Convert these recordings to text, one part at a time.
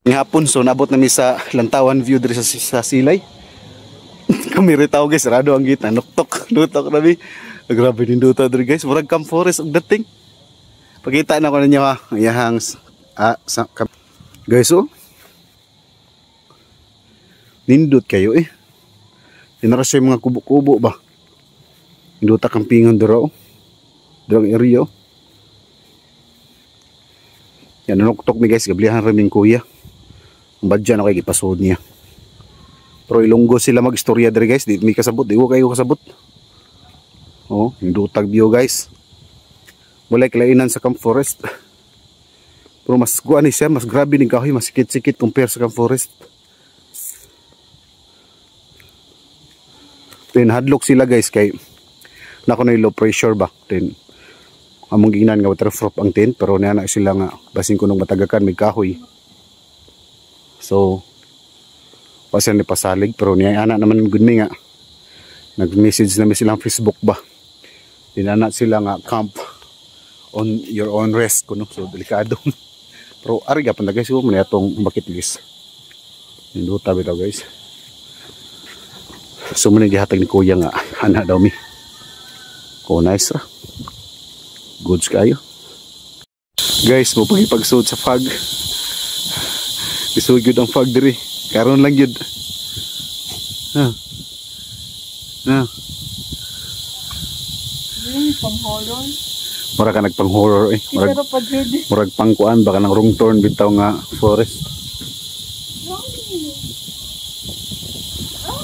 Hapon so nabot na mi sa Lantawan View diri sa Silay. Kami ritaw guys, rado ang gitna, nuktok na mi. Grabe din duta diri guys, murag Camp Forest og dating. Pakita na ko ninyo ha, iyahang guys oh. Nindot kayo eh. Tinaras yung mga kubo-kubo ba. Induta kampingan dira oh. Dirang area oh. Yan nuktok mi guys, gablihan raming kuya. Ang badya na kayo ipasod niya. Pero Ilonggo sila mag-istorya diri guys, di mi kasabot, di ko kayo kasabot. Oh, indutag view guys. Walay kalainan sa Camp Forest. Pero mas guan siya, mas grabe ning kahoy, mas sikit-sikit compare sa Camp Forest. Then hadlok sila guys kay nako na low pressure ba. Then among ginan nga waterproof ang tent pero na sila nga basin kuno matagakan may kahoy. So kasi ni pasalig pero niya ana naman gud mi nga nag-message na mi silang Facebook ba. Dinana sila nga camp on your own risk kuno so delikado. Pero ari gyapon guys mo ni atong bucket list. Induta bitaw guys. So muna gihatag ni kuya nga ana daw mi. Oh nice ra. Goods kayo. Guys, mo pagipagsuot sa fog. Isuod gyud ang fog diri. Karon lang gyud. Pang-horror. Mura ka nagpang-horror eh. Murag pangkuan baka nang wrong turn bitaw nga forest.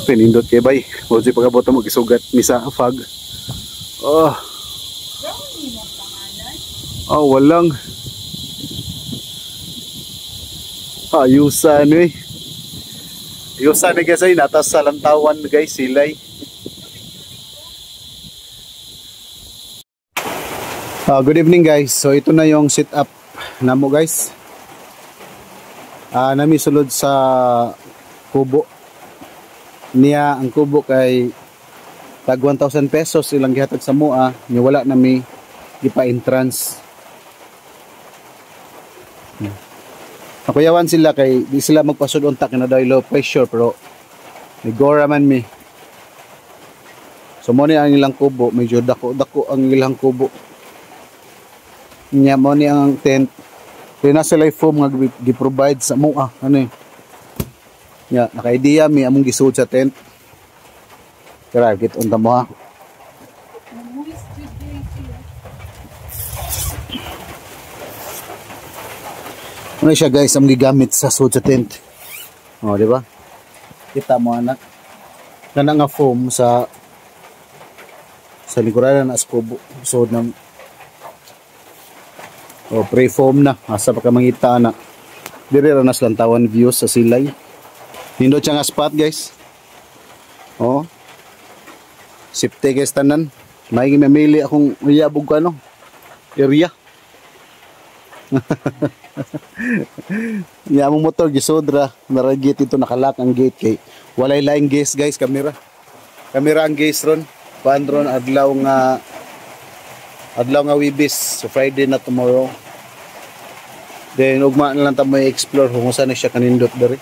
Pinindot kay bay. Mo si pagabot mo gisugat mi sa fog. Oh. Oh, walang. Ayusan eh. Ayusan eh guys ay natas sa Lantawan guys Silay. Good evening guys. So ito na yung setup namo guys. Nami sulod sa kubo. Niya ang kubo kay tag 1,000 pesos ilang gihatag sa mua. Niya wala nami ipa-entrance. Nakuyawan sila kay di sila magpasud unta na daw low pressure pero nigora man mi. So mo ni ang ilang kubo, medyo dako ang ilang kubo. Nya mo ni ang tent. Kaya na sila foam nga gi-provide sa mua ano eh. Nya naka-idea mi among gisuod sa tent. Kaya git unta mo ha. Ano siya guys, ang gigamit sa suot sa tent. Oh, di ba? Kita mo anak. Kana nga foam sa likuran na skubo. Suot na. Oh, pre-foam na. Asa pa ka mangita na. Dire ra nas Lantawan View sa Silay. Nindot siya nga spot guys. Oh. Safety guys tanan. May mamili akong iyabog ko ano. Area. Nya among motor gisodra naragit ito nakalak ang gate kay walay laing gas guys kamera ang gas ron pandron adlaw nga Wibis so Friday na tomorrow then ugma na lang ta mo explore kung saan siya kanindot diri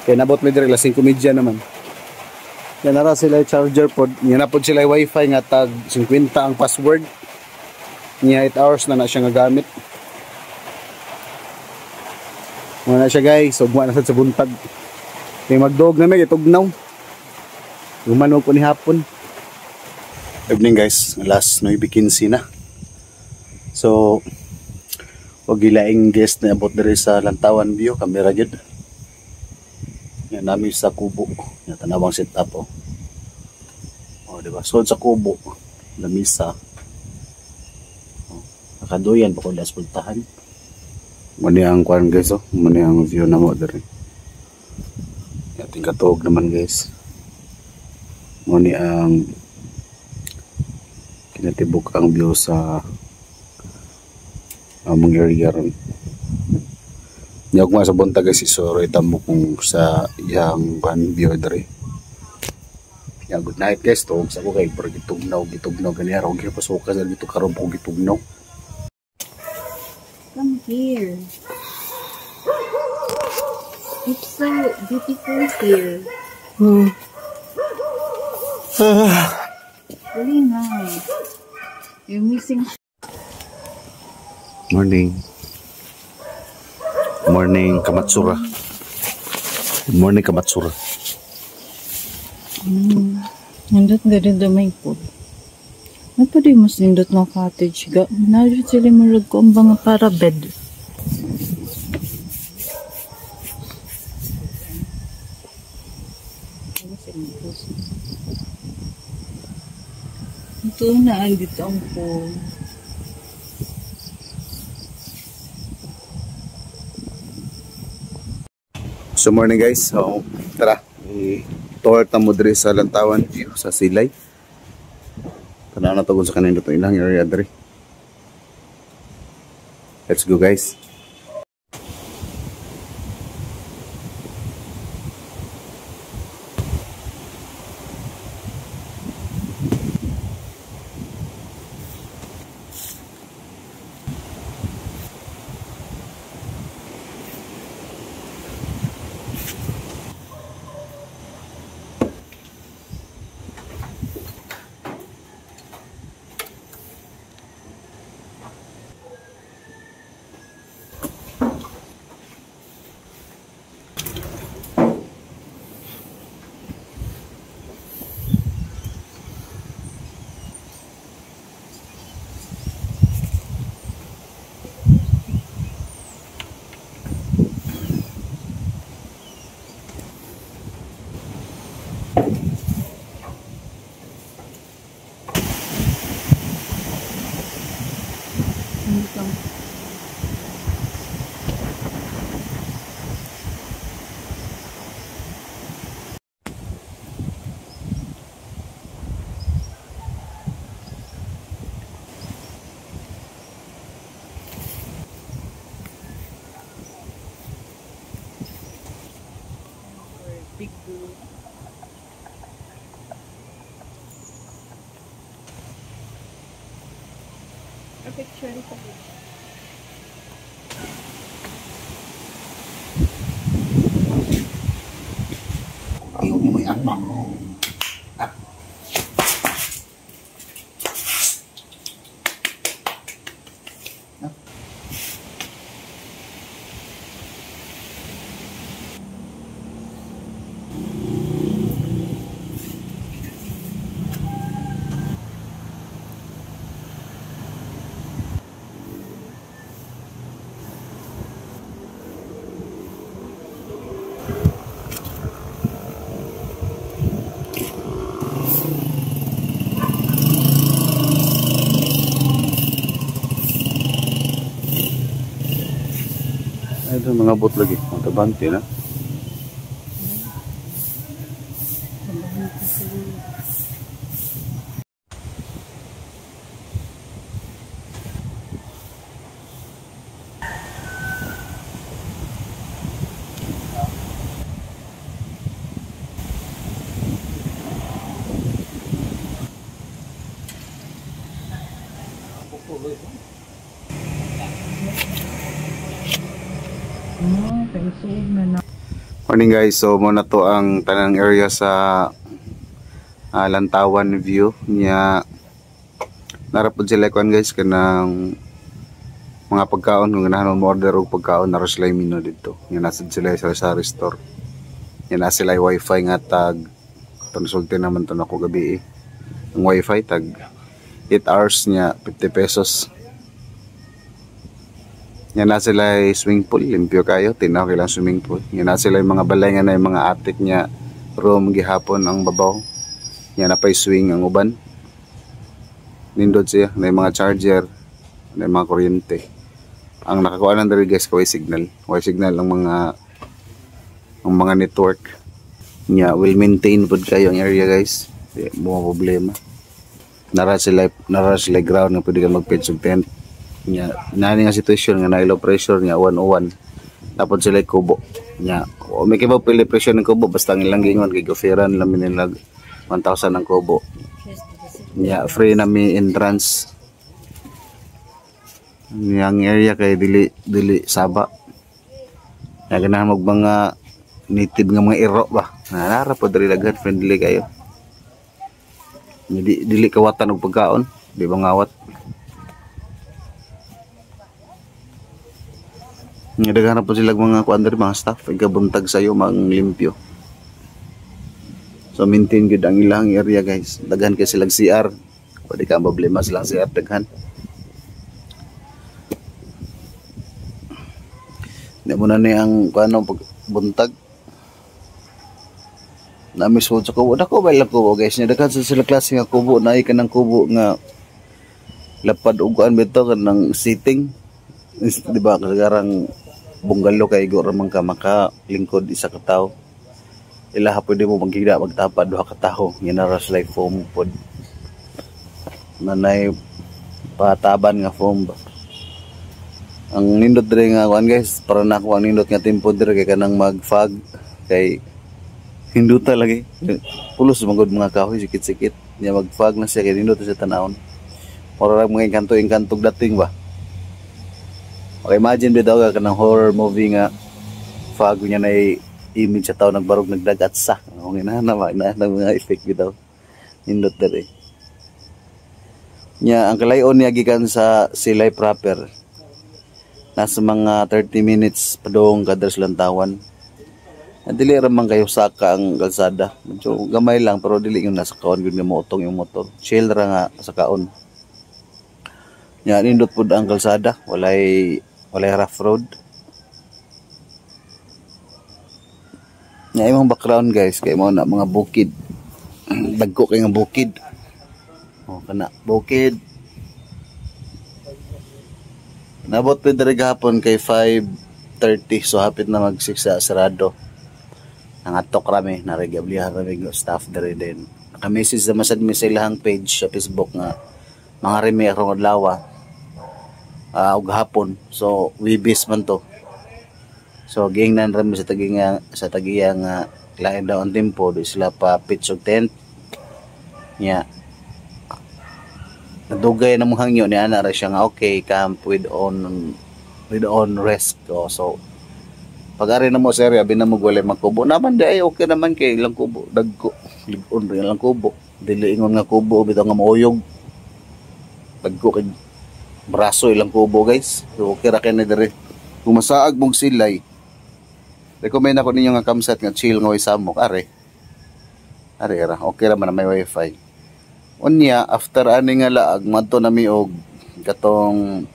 kay nabot mi diri lasing komedya naman yan nara sila charger pod nya na pod sila wifi nga tag 50 ang password nya 8 hours na siya nga gamit. Muna siya guys, ugma na sa buntag. Kaya magdog na may itugnaw. Gumanog po ni hapon. Evening guys, last 9:15 na. So, wag gilaing guest na abot diri sa Lantawan View, camera jud. Yan nami sa kubo. Yan tanawang setup oh. Oh, di ba? So sa kubo, lamisa. Nakaduyan pa ko las puntahan. Mani ang kuan guys oh, mani ang view na mo diri. Ating katuog naman guys. Mani ang kinatibuk ang view sa among area ron. Nya ko sa buntag guys isoro itamo kung sa yang kuan view diri. Ya good night guys, tuog sa ko kay gitugnaw gani araw gipasuka sa dito karon po gitugnaw. Come here. It's so beautiful here. Really nice. You're missing. Morning. Morning, Kamatsura. Morning, Kamatsura. Nandot nga rin damay po. Ano pa di mas nindot ng cottage ga? Narito sila marag ko ang mga para bed. Ito na andito ang pool. So morning guys, so tara, i-tour ta mo diri sa Lantawan View sa Silay. Tanaw na to kung sa kanino to ilang area diri. Let's go guys. Big pool. A picture ito. Ayaw mo may akbang. Ito mga bot lagi, mga tabante na. Morning guys, so muna to ang tanang area sa Lantawan View nya. Narapod sila kuan guys kanang mga pagkaon kung ganahan mo order og pagkaon naro sila mino dito. Nya nasad sila sa restore. Nya na sila wifi nga tag konsulti naman to nako gabi. Ang wifi tag 8 hours nya 50 pesos. Yan na sila swimming pool, limpyo kayo, tinaw kailang swimming pool. Yan na sila yung mga balay nga na yung mga atik niya room gihapon ang babaw. Yan na pa swing ang uban. Nindot siya, na yung mga charger, na yung mga kuryente. Ang nakakuha ng dali guys, kaway signal. Kaway signal ang mga network. Nya will maintain pod kayo ang area guys. Di mo problema. Nara sila ground nga pwede ka mag-pitch of tent. Nya nani nga sitwasyon nga na low pressure nya 101 tapos sila kubo nya o may kibaw pili pressure ng kubo basta ang ilang gingon kay goferan lamin nila 1,000 ang kubo nya free na mi entrance yang area kay dili saba nya ganahan mag mga native nga mga iro ba. Nara po diri daghan friendly kayo. Dili kawatan og pagkaon, di ba ngawat. Daghan po sila mga kuan diri mga staff, igabuntag sayo mang limpyo. So maintain gud ang ilang area guys. Daghan kay silang CR. Pwede ka problema silang CR daghan. Di mo na ni ang kuano pagbuntag. Nami sa kubo. Dako ba lang kubo guys. Daghan sa sila klase nga kubo na kanang kubo nga lapad og kuan bito kanang sitting. Di ba kagarang bungalow kay go ra man ka makalingkod isa ka tawo. Ila pwede mo magkida magtapad duha ka tawo. Ginara like foam pod. Nanay pataban nga foam ba. Ang nindot dire nga kuan guys, para na ako ang nindot nga tempo dire kay kanang mag-fog kay hinduta lagi. Pulos magod mga kahoy sikit-sikit. Nya mag-fog na siya kay nindot sa tanawon. Ora mga engkanto-engkantog dating ba. Okay, imagine bitaw ka kanang horror movie nga fog nya na image sa tao nagbarog nagdagat sa. Ang inana mga effect bitaw. Nindot dire. Nya ang kalayon niya gikan sa Silay proper. Nasa mga 30 minutes padong kadar silang tawan. Dili ra man kayo saka ang kalsada. Medyo gamay lang pero dili yung nasa kaon gud nga mootong yung motor. Chill ra nga sa kaon. Nya nindot pud ang kalsada, walay rough road. Nya imong background guys kay mo na mga bukid. Dagko kay nga bukid. Oh kana bukid. Nabot pa diri gahapon kay 5:30 so hapit na mag 6 sa sarado. Nangatok rami, naregablihan rami ng staff diri din. Naka-message naman sa mi sa ilang page sa Facebook nga mga remi arong adlaw og gahapon. So wibis man to. So giingnan rami sa tagiya nga lain daw ang tempo di sila pa pitch og tent. Nya nadugay na mong hangyo ni ana ra siya nga okay camp with on rest. So pag-ari na mo sa area binamog walay magkubo naman di ay okay naman kay ilang kubo dagko ligon rin lang kubo dili ingon nga kubo bitaw nga mauyog dagko kay braso ilang kubo guys. So okay ra kay na dire kung masaag mong silay recommend ako ninyo nga campsite nga chill nga way samok are ra okay ra man may wifi. Unya after ani nga laag madto nami og katong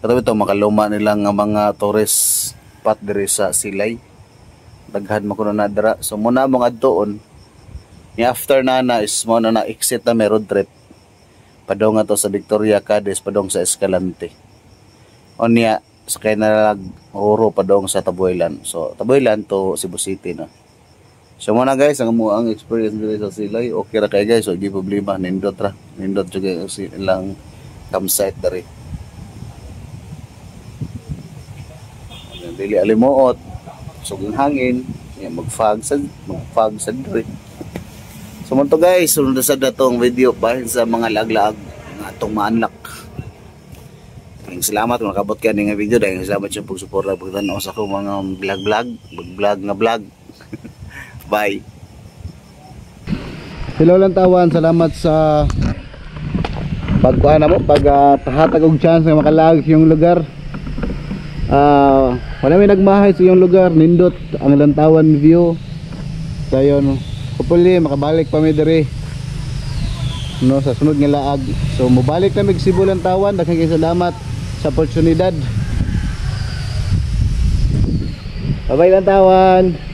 ito makaluma nila nga mga tourist spot diri sa Silay. Daghan mo kuno na dira. So muna mo adtoon. Ni after na is mo na exit na road trip. Padong ato sa Victoria Cadiz padong sa Escalante. Unya sakay na lag oro padong sa Taboylan. So Taboylan to Cebu City na. So muna guys, ang experience diri sa Silay, okay ra kay guys, so di problema nindot ra. Nindot jud ilang campsite diri. Dili alimuot, sugong hangin, mag-fog sa diri. So mo to guys, sunod sa datong video bahin sa mga lag-lag nga atong ma-unlock. Salamat kung nakabot ka nga video dahil salamat sa pagsuporta pagtanaw sa akong mga vlog. Bye. Hello lang tawan, salamat sa pagkuana mo, pagtahatag og chance nga makalag sa iyong lugar. Wala may nagmahay sa iyong lugar, nindot ang Lantawan view. So yun, hopefully makabalik pa mi diri no sa sunod nga laag. So mobalik na mig Cebu Lantawan, daghang kay salamat sa oportunidad. Bye bye Lantawan.